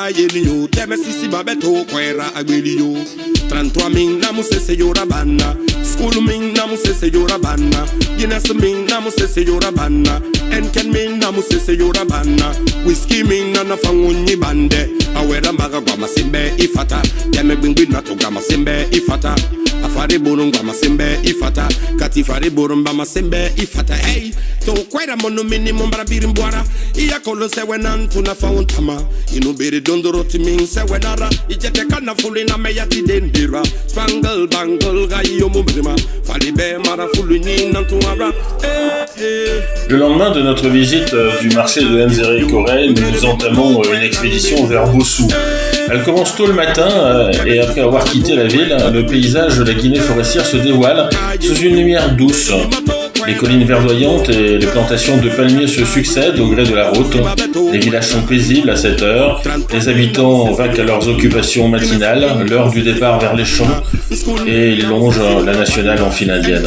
yenio teme sisi babeto kwera agbelio 33 min na musese yorabana school min na musese yorabana Guinness min na musese yorabana Enken min na musese yorabana Whiskey min na nafangunyi bande awera maga kwa masimbe ifata teme gbingbi na toga masimbe ifata afare burunga masimbe ifata kati fare burumba masimbe ifata hey to kwera mono minimum bara birimbwara iya kolo se wenantu na fauntama inu biri dondoro timin se wenara ijete kana fuli na meyati dendira spangle bangle ga yomo brima fali be mara fulu ni nantuara Le lendemain de notre visite du marché de Nzeri-Corée, nous entamons une expédition vers Bossou. Elle commence tôt le matin et après avoir quitté la ville, le paysage de la Guinée forestière se dévoile sous une lumière douce. Les collines verdoyantes et les plantations de palmiers se succèdent au gré de la route. Les villages sont paisibles à cette heure. Les habitants vaquent à leurs occupations matinales, l'heure du départ vers les champs, et ils longent la nationale en file indienne.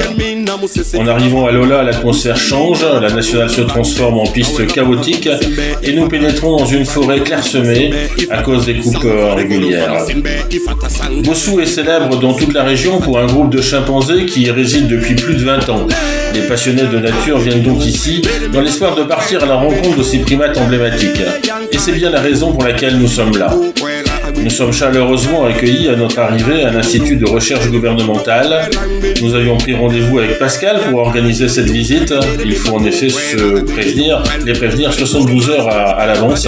En arrivant à Lola, l'atmosphère change, la nationale se transforme en piste chaotique et nous pénétrons dans une forêt clairsemée à cause des coupes régulières. Bossou est célèbre dans toute la région pour un groupe de chimpanzés qui y réside depuis plus de 20 ans. Les passionnés de nature viennent donc ici dans l'espoir de partir à la rencontre de ces primates emblématiques. Et c'est bien la raison pour laquelle nous sommes là. Nous sommes chaleureusement accueillis à notre arrivée à l'Institut de recherche gouvernementale. Nous avions pris rendez-vous avec Pascal pour organiser cette visite. Il faut en effet les prévenir 72 heures à l'avance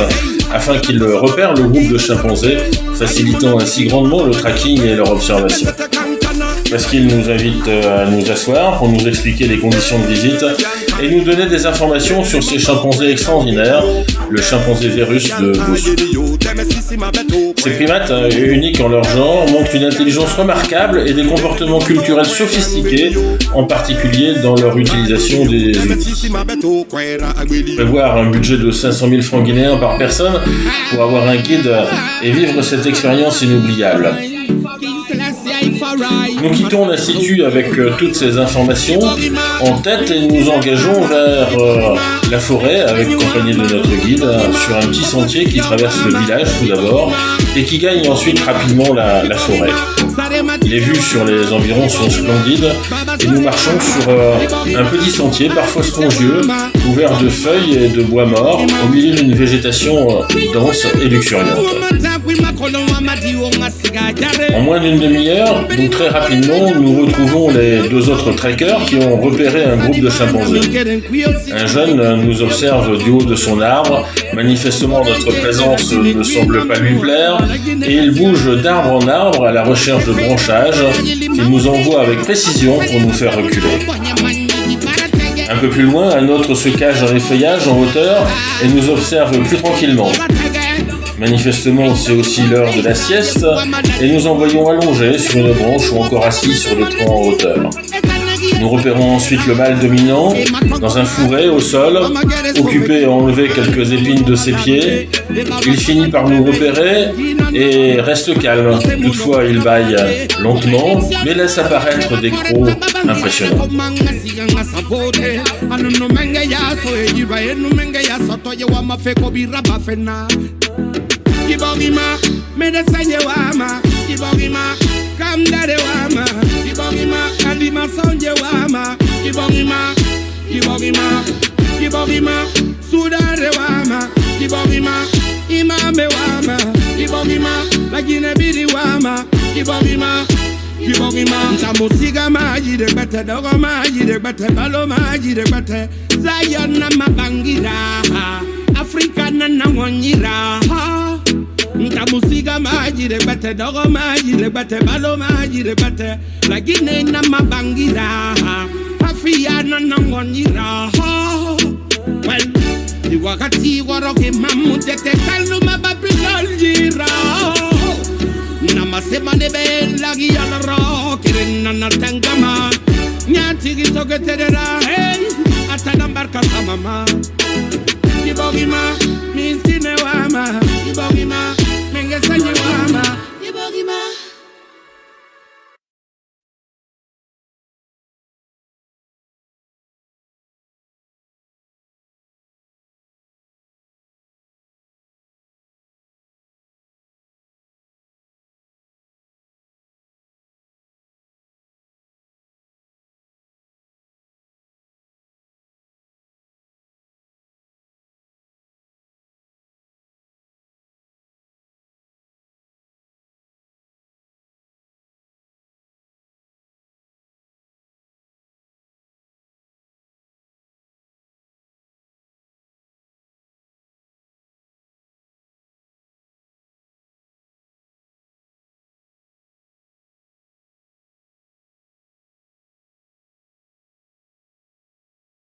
afin qu'ils repèrent le groupe de chimpanzés, facilitant ainsi grandement le tracking et leur observation. Pascal nous invite à nous asseoir pour nous expliquer les conditions de visite et nous donner des informations sur ces chimpanzés extraordinaires, le chimpanzé Vérus de Bossou. Ces primates, uniques en leur genre, montrent une intelligence remarquable et des comportements culturels sophistiqués, en particulier dans leur utilisation des outils. Prévoir un budget de 500 000 francs guinéens par personne pour avoir un guide et vivre cette expérience inoubliable. Nous quittons l'Institut avec toutes ces informations en tête et nous engageons vers la forêt accompagnés de notre guide sur un petit sentier qui traverse le village tout d'abord et qui gagne ensuite rapidement la forêt. Les vues sur les environs sont splendides et nous marchons sur un petit sentier parfois spongieux, couvert de feuilles et de bois morts au milieu d'une végétation dense et luxuriante. En moins d'une demi-heure, donc très rapidement, nous retrouvons les deux autres trekkers qui ont repéré un groupe de chimpanzés. Un jeune nous observe du haut de son arbre. Manifestement, notre présence ne semble pas lui plaire et il bouge d'arbre en arbre à la recherche de branchages qu'il nous envoie avec précision pour nous faire reculer. Un peu plus loin, un autre se cache dans les feuillages en hauteur et nous observe plus tranquillement. Manifestement, c'est aussi l'heure de la sieste et nous en voyons allongés sur une branche ou encore assis sur le tronc en hauteur. Nous repérons ensuite le mâle dominant dans un fourré au sol, occupé à enlever quelques épines de ses pieds. Il finit par nous repérer et reste calme. Toutefois, il bâille lentement, mais laisse apparaître des crocs impressionnants. Kibogima, medesanye wama, kibogima, kamdare wama, kibogima, alima sonje wama, kibogima, kibogima, kibogima, sudare wama, kibogima, imame wama, kibogima, lagine biri wama, kibogima, kibogima, ntamusiga maji de bete, dogo maji de bete, balo maji de bete, Zion na mabangira, Afrika na wanyira, ntamusiga maji de bete, dogo maji de bete, balo maji de bete, la Guinée na mabangira, Afrika na wanyira. Well, di wakati waroke mamu tete kaluma Babylon jira. Namasema nebe lagi ala ro kirena na tangama. Nyati gisoge tedera hey atanambarka samama. Kibogima miskine